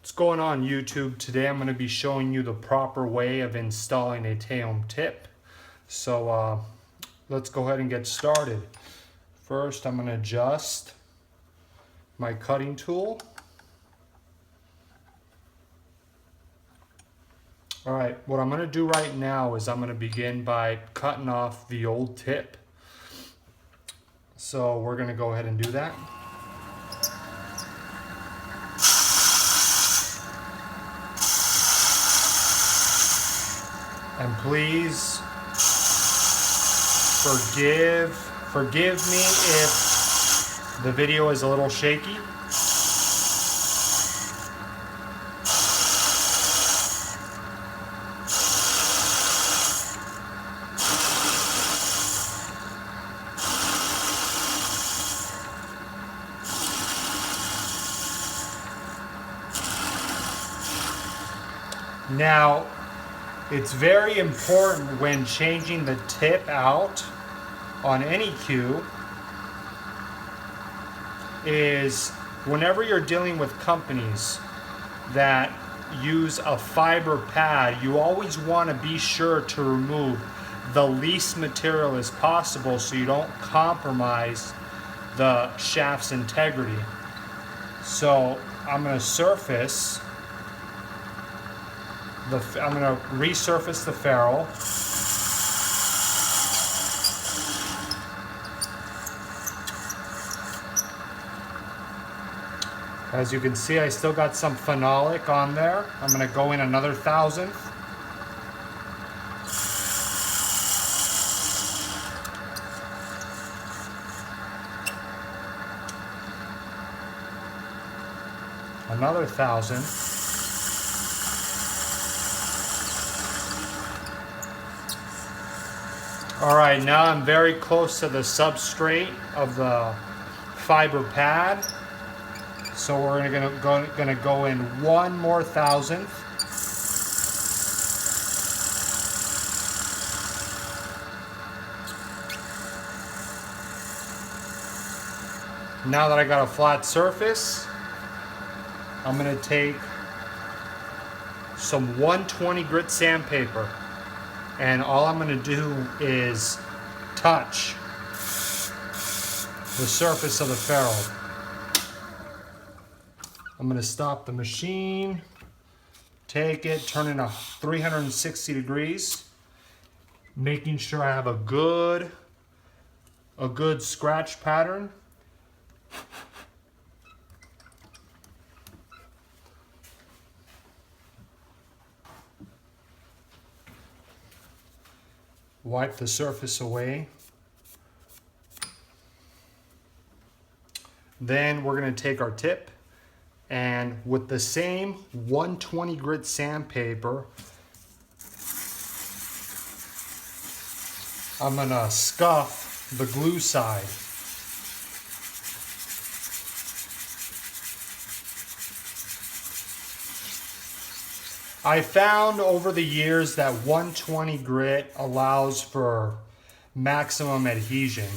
What's going on YouTube? Today I'm going to be showing you the proper way of installing a Taom Tip. So let's go ahead and get started. First I'm going to adjust my cutting tool. Alright, what I'm going to do right now is I'm going to begin by cutting off the old tip. So we're going to go ahead and do that. And please forgive me if the video is a little shaky. Now, it's very important when changing the tip out on any cue is whenever you're dealing with companies that use a fiber pad, you always want to be sure to remove the least material as possible so you don't compromise the shaft's integrity. So I'm going to resurface the ferrule. As you can see, I still got some phenolic on there. I'm going to go in another 1,000th. Another 1,000. Alright, now I'm very close to the substrate of the fiber pad. So we're gonna go in one more 1,000th. Now that I got a flat surface, I'm gonna take some 120 grit sandpaper. And all I'm going to do is touch the surface of the ferrule. I'm going to stop the machine, take it, turn it 360 degrees, making sure I have a good scratch pattern. Wipe the surface away. Then we're going to take our tip and with the same 120 grit sandpaper, I'm going to scuff the glue side. I found over the years that 120 grit allows for maximum adhesion.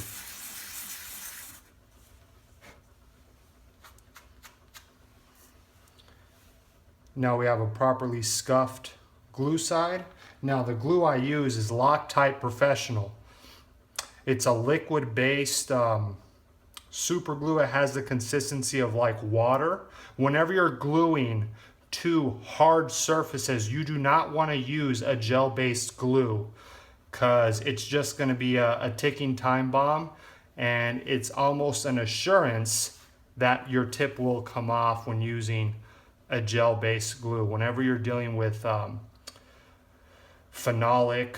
Now we have a properly scuffed glue side. Now the glue I use is Loctite Professional. It's a liquid-based super glue. It has the consistency of like water. Whenever you're gluing to hard surfaces, you do not want to use a gel-based glue because it's just going to be a ticking time bomb, and it's almost an assurance that your tip will come off when using a gel-based glue. Whenever you're dealing with phenolic,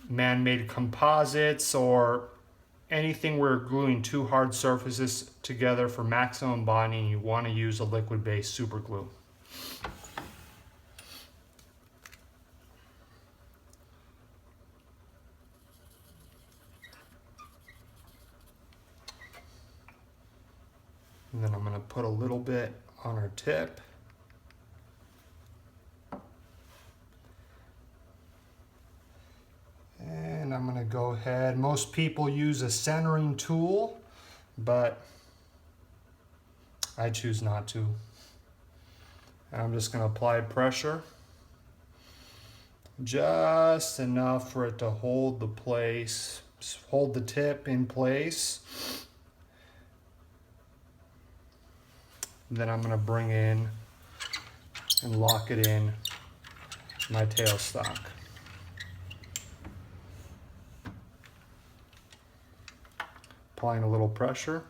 man-made composites, or anything where you're gluing two hard surfaces together for maximum bonding, you want to use a liquid-based super glue. And then I'm going to put a little bit on our tip. And I'm going to go ahead. Most people use a centering tool, but I choose not to. And I'm just going to apply pressure. Just enough for it to hold hold the tip in place. Then I'm going to bring in and lock it in my tailstock. Applying a little pressure.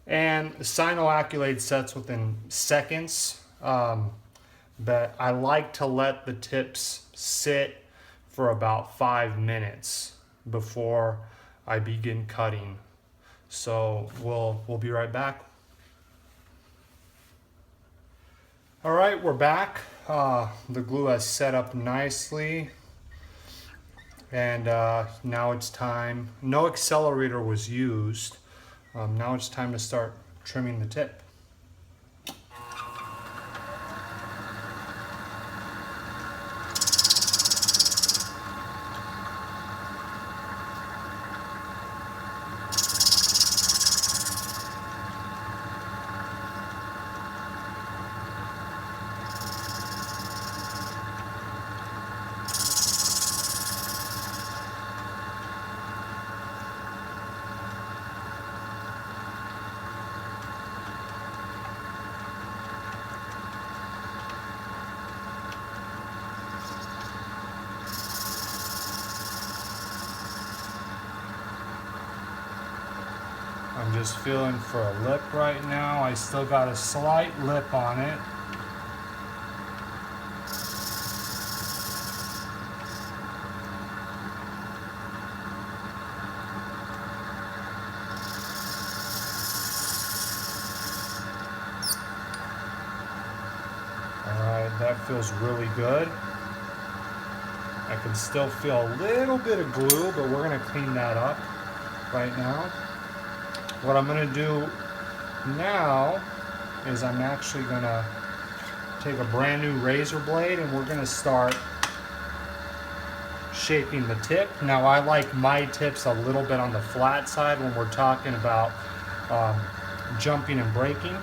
And the cyanoacrylate sets within seconds, but I like to let the tips sit for about 5 minutes before I begin cutting. So we'll be right back. All right, we're back. The glue has set up nicely. And now it's time. No accelerator was used. Now it's time to start trimming the tip. I'm just feeling for a lip right now. I still got a slight lip on it. Alright, that feels really good. I can still feel a little bit of glue, but we're going to clean that up right now. What I'm going to do now is I'm actually going to take a brand new razor blade and we're going to start shaping the tip. Now I like my tips a little bit on the flat side when we're talking about jumping and braking.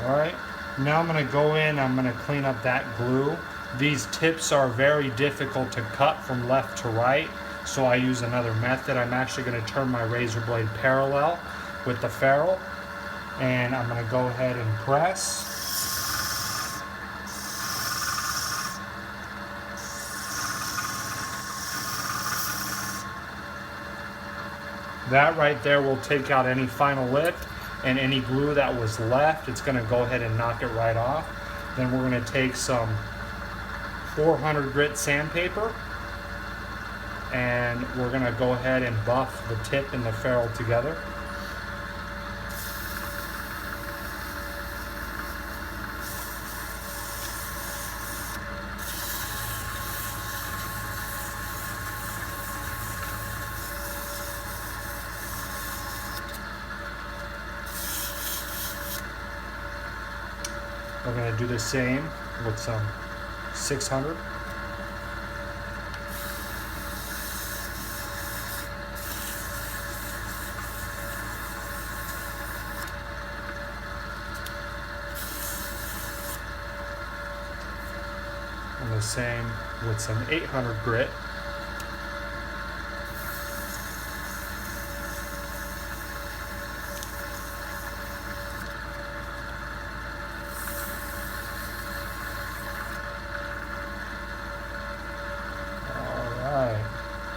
Alright, now I'm going to go in, I'm going to clean up that glue. These tips are very difficult to cut from left to right, so I use another method. I'm actually going to turn my razor blade parallel with the ferrule, and I'm going to go ahead and press. That right there will take out any final lip and any glue that was left. It's going to go ahead and knock it right off. Then we're going to take some 400 grit sandpaper and we're going to go ahead and buff the tip and the ferrule together. We're going to do the same with some 600. And the same with some 800 grit.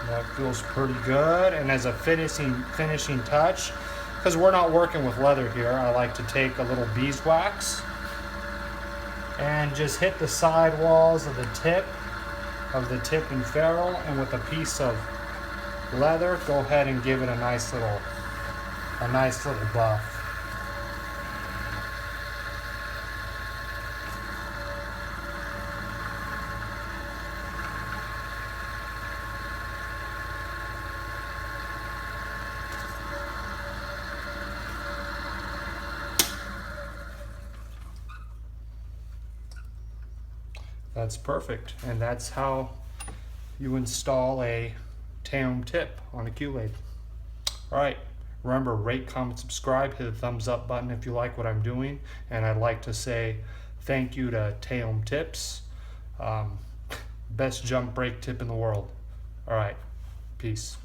That feels pretty good. And as a finishing touch, because we're not working with leather here, I like to take a little beeswax and just hit the side walls of the tip and ferrule, and with a piece of leather, go ahead and give it a nice little buff. That's perfect, and that's how you install a Taom Tip on a Q-Lathe. All right, remember, rate, comment, subscribe, hit the thumbs up button if you like what I'm doing, and I'd like to say thank you to Taom Tips, best jump brake tip in the world. All right, peace.